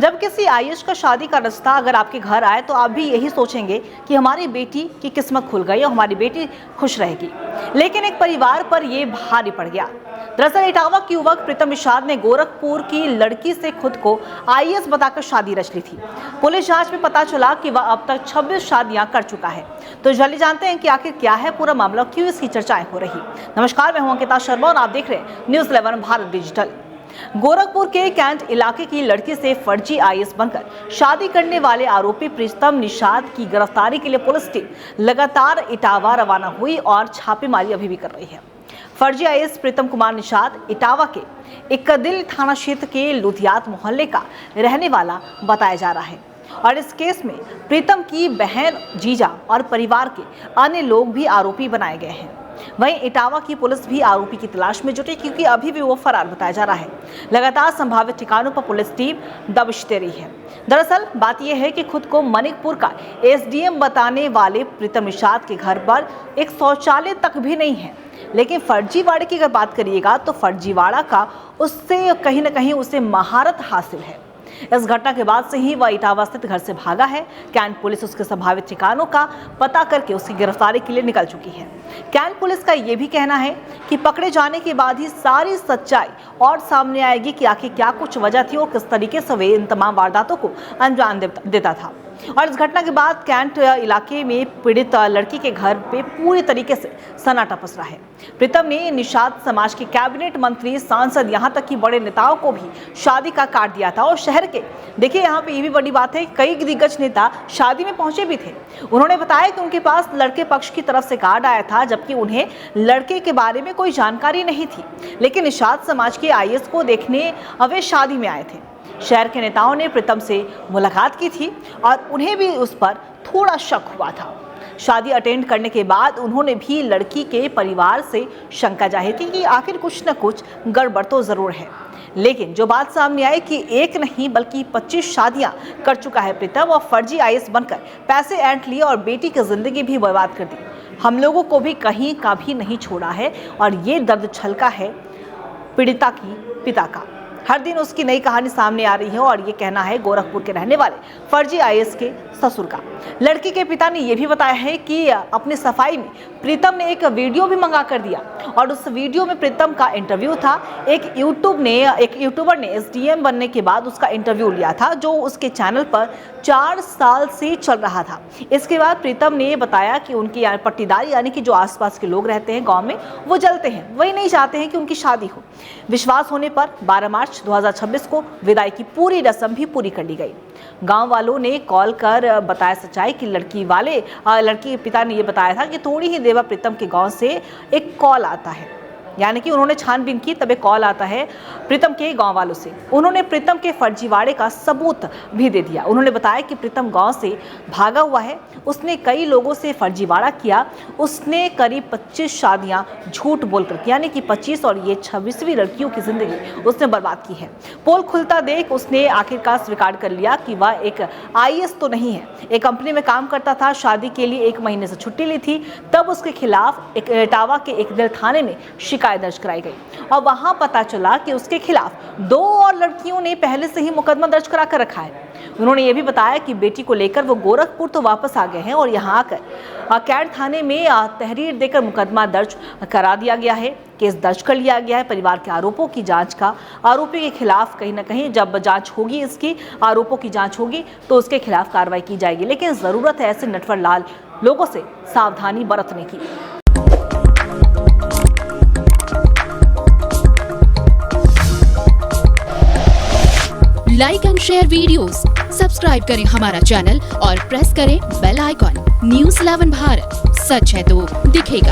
जब किसी आईएएस का शादी का रिश्ता अगर आपके घर आए तो आप भी यही सोचेंगे कि हमारी बेटी की किस्मत खुल गई और हमारी बेटी खुश रहेगी। लेकिन एक परिवार पर यह भारी पड़ गया। दरअसल इटावा के युवक प्रीतम निषाद ने गोरखपुर की लड़की से खुद को आईएएस बताकर शादी रच ली थी। पुलिस जांच में पता चला कि वह अब तक 26 शादियां कर चुका है। तो जल्दी जानते हैं कि आखिर क्या है पूरा मामला, क्यों इसकी चर्चाएं हो रही। नमस्कार, मैं हूं अंकिता शर्मा और आप देख रहे हैं न्यूज़ 11 भारत डिजिटल। गोरखपुर के कैंट इलाके की लड़की से फर्जी आईएएस बनकर शादी करने वाले आरोपी प्रीतम निषाद की गिरफ्तारी के लिए पुलिस टीम लगातार इटावा रवाना हुई और छापेमारी अभी भी कर रही है। फर्जी आईएएस प्रीतम कुमार निषाद इटावा के इक्कदिल थाना क्षेत्र के लुधियात मोहल्ले का रहने वाला बताया जा रहा है और इस केस में प्रीतम की बहन, जीजा और परिवार के अन्य लोग भी आरोपी बनाए गए हैं। वहीं इटावा की पुलिस भी आरोपी की तलाश में जुटी, क्योंकि अभी भी वो फरार बताया जा रहा है। लगातार संभावित ठिकानों पर पुलिस टीम दबिश दे रही है। दरअसल बात यह है कि खुद को मनिकपुर का एसडीएम बताने वाले प्रीतम निषाद के घर पर एक शौचालय तक भी नहीं है। लेकिन फर्जीवाड़े की अगर बात करिएगा तो फर्जीवाड़ा का उससे कहीं ना कहीं उसे महारत हासिल है। इस घटना के बाद से ही वह इटावा स्थित घर से भागा है। कैंट पुलिस उसके संभावित ठिकानों का पता करके उसकी गिरफ्तारी के लिए निकल चुकी है। कैंट पुलिस का यह भी कहना है कि पकड़े जाने के बाद ही सारी सच्चाई और सामने आएगी कि आखिर क्या कुछ वजह थी और किस तरीके से वे इन तमाम वारदातों को अंजाम देता था। और इस घटना के बाद कैंट इलाके में पीड़ित लड़की के घर पे पूरी तरीके से सन्नाटा पसरा है। प्रीतम ने निषाद समाज के कैबिनेट मंत्री, सांसद, यहाँ तक कि बड़े नेताओं को भी शादी का कार्ड दिया था और शहर के, देखिए यहाँ पे ये भी बड़ी बात है, कई दिग्गज नेता शादी में पहुंचे भी वे उन्होंने बताया कि उनके पास लड़के पक्ष की तरफ से कार्ड आया था, जबकि उन्हें लड़के के बारे में कोई जानकारी नहीं थी। लेकिन निषाद समाज के आईएएस को देखने वे शादी में आए थे। शहर के नेताओं ने प्रीतम से मुलाकात की थी और उन्हें भी उस पर थोड़ा शक हुआ था। शादी अटेंड करने के बाद उन्होंने भी लड़की के परिवार से शंका जाहिर की कि आखिर कुछ न कुछ गड़बड़ तो जरूर है। लेकिन जो बात सामने आई कि एक नहीं बल्कि 25 शादियां कर चुका है प्रीतम और फर्जी आईएएस बनकर पैसे ऐंठ लिए और बेटी की जिंदगी भी बर्बाद कर दी। हम लोगों को भी कहीं का भी नहीं छोड़ा है और ये दर्द छलका है पीड़िता की पिता का। हर दिन उसकी नई कहानी सामने आ रही है और ये कहना है गोरखपुर के रहने वाले फर्जी आईएएस के ससुर का। लड़की के पिता ने यह भी बताया है कि अपनी सफाई में प्रीतम ने एक वीडियो भी मंगा कर दिया और उस वीडियो में प्रीतम का इंटरव्यू था। एक यूट्यूबर ने एसडीएम बनने के बाद उसका इंटरव्यू लिया था, जो उसके चैनल पर 4 साल से चल रहा था। इसके बाद प्रीतम ने बताया कि उनकी पट्टीदार यानी कि जो आसपास के लोग रहते हैं गाँव में, वो जलते हैं, वही नहीं चाहते हैं कि उनकी शादी हो। विश्वास होने पर 12 मार्च 2026 को विदाई की पूरी रस्म भी पूरी कर ली गई। गांव वालों ने कॉल कर बताया सच्चाई कि लड़की के पिता ने यह बताया था कि थोड़ी ही देर बाद प्रीतम के गांव से एक कॉल आता है, यानी कि उन्होंने छानबीन की तब एक कॉल आता है प्रीतम के गांव वालों से। उन्होंने प्रीतम के फर्जीवाड़े का सबूत भी दे दिया। उन्होंने बताया कि प्रीतम गांव से भागा हुआ है, उसने कई लोगों से फर्जीवाड़ा किया, उसने करीब 25 शादियां झूठ बोलकर, यानी कि 25 और ये 26वीं लड़कियों की जिंदगी उसने बर्बाद की है। पोल खुलता देख उसने आखिरकार स्वीकार कर लिया कि वह एक आईएएस तो नहीं है, एक कंपनी में काम करता था। शादी के लिए 1 महीने से छुट्टी ली थी, तब उसके खिलाफ इटावा के इक्कदिल थाने में शिकायत दर्ज कराई गई और वहां पता चला कि उसके खिलाफ 2 और लड़कियों ने पहले से ही मुकदमा दर्ज करा कर रखा है। उन्होंने ये भी बताया कि बेटी को लेकर वो गोरखपुर तो वापस आ गए हैं और यहाँ आकर कैंट थाने में तहरीर देकर मुकदमा दर्ज करा दिया गया है, केस दर्ज कर लिया गया है। परिवार के आरोपों की जांच का, आरोपी के खिलाफ कहीं ना कहीं जब जांच होगी, इसकी आरोपों की जांच होगी तो उसके खिलाफ कार्रवाई की जाएगी। लेकिन जरूरत है ऐसे नटवरलाल लोगों से सावधानी बरतने की। Like and share videos, subscribe करें हमारा चैनल और प्रेस करें बेल आइकॉन। न्यूज़ 11 भारत, सच है तो दिखेगा।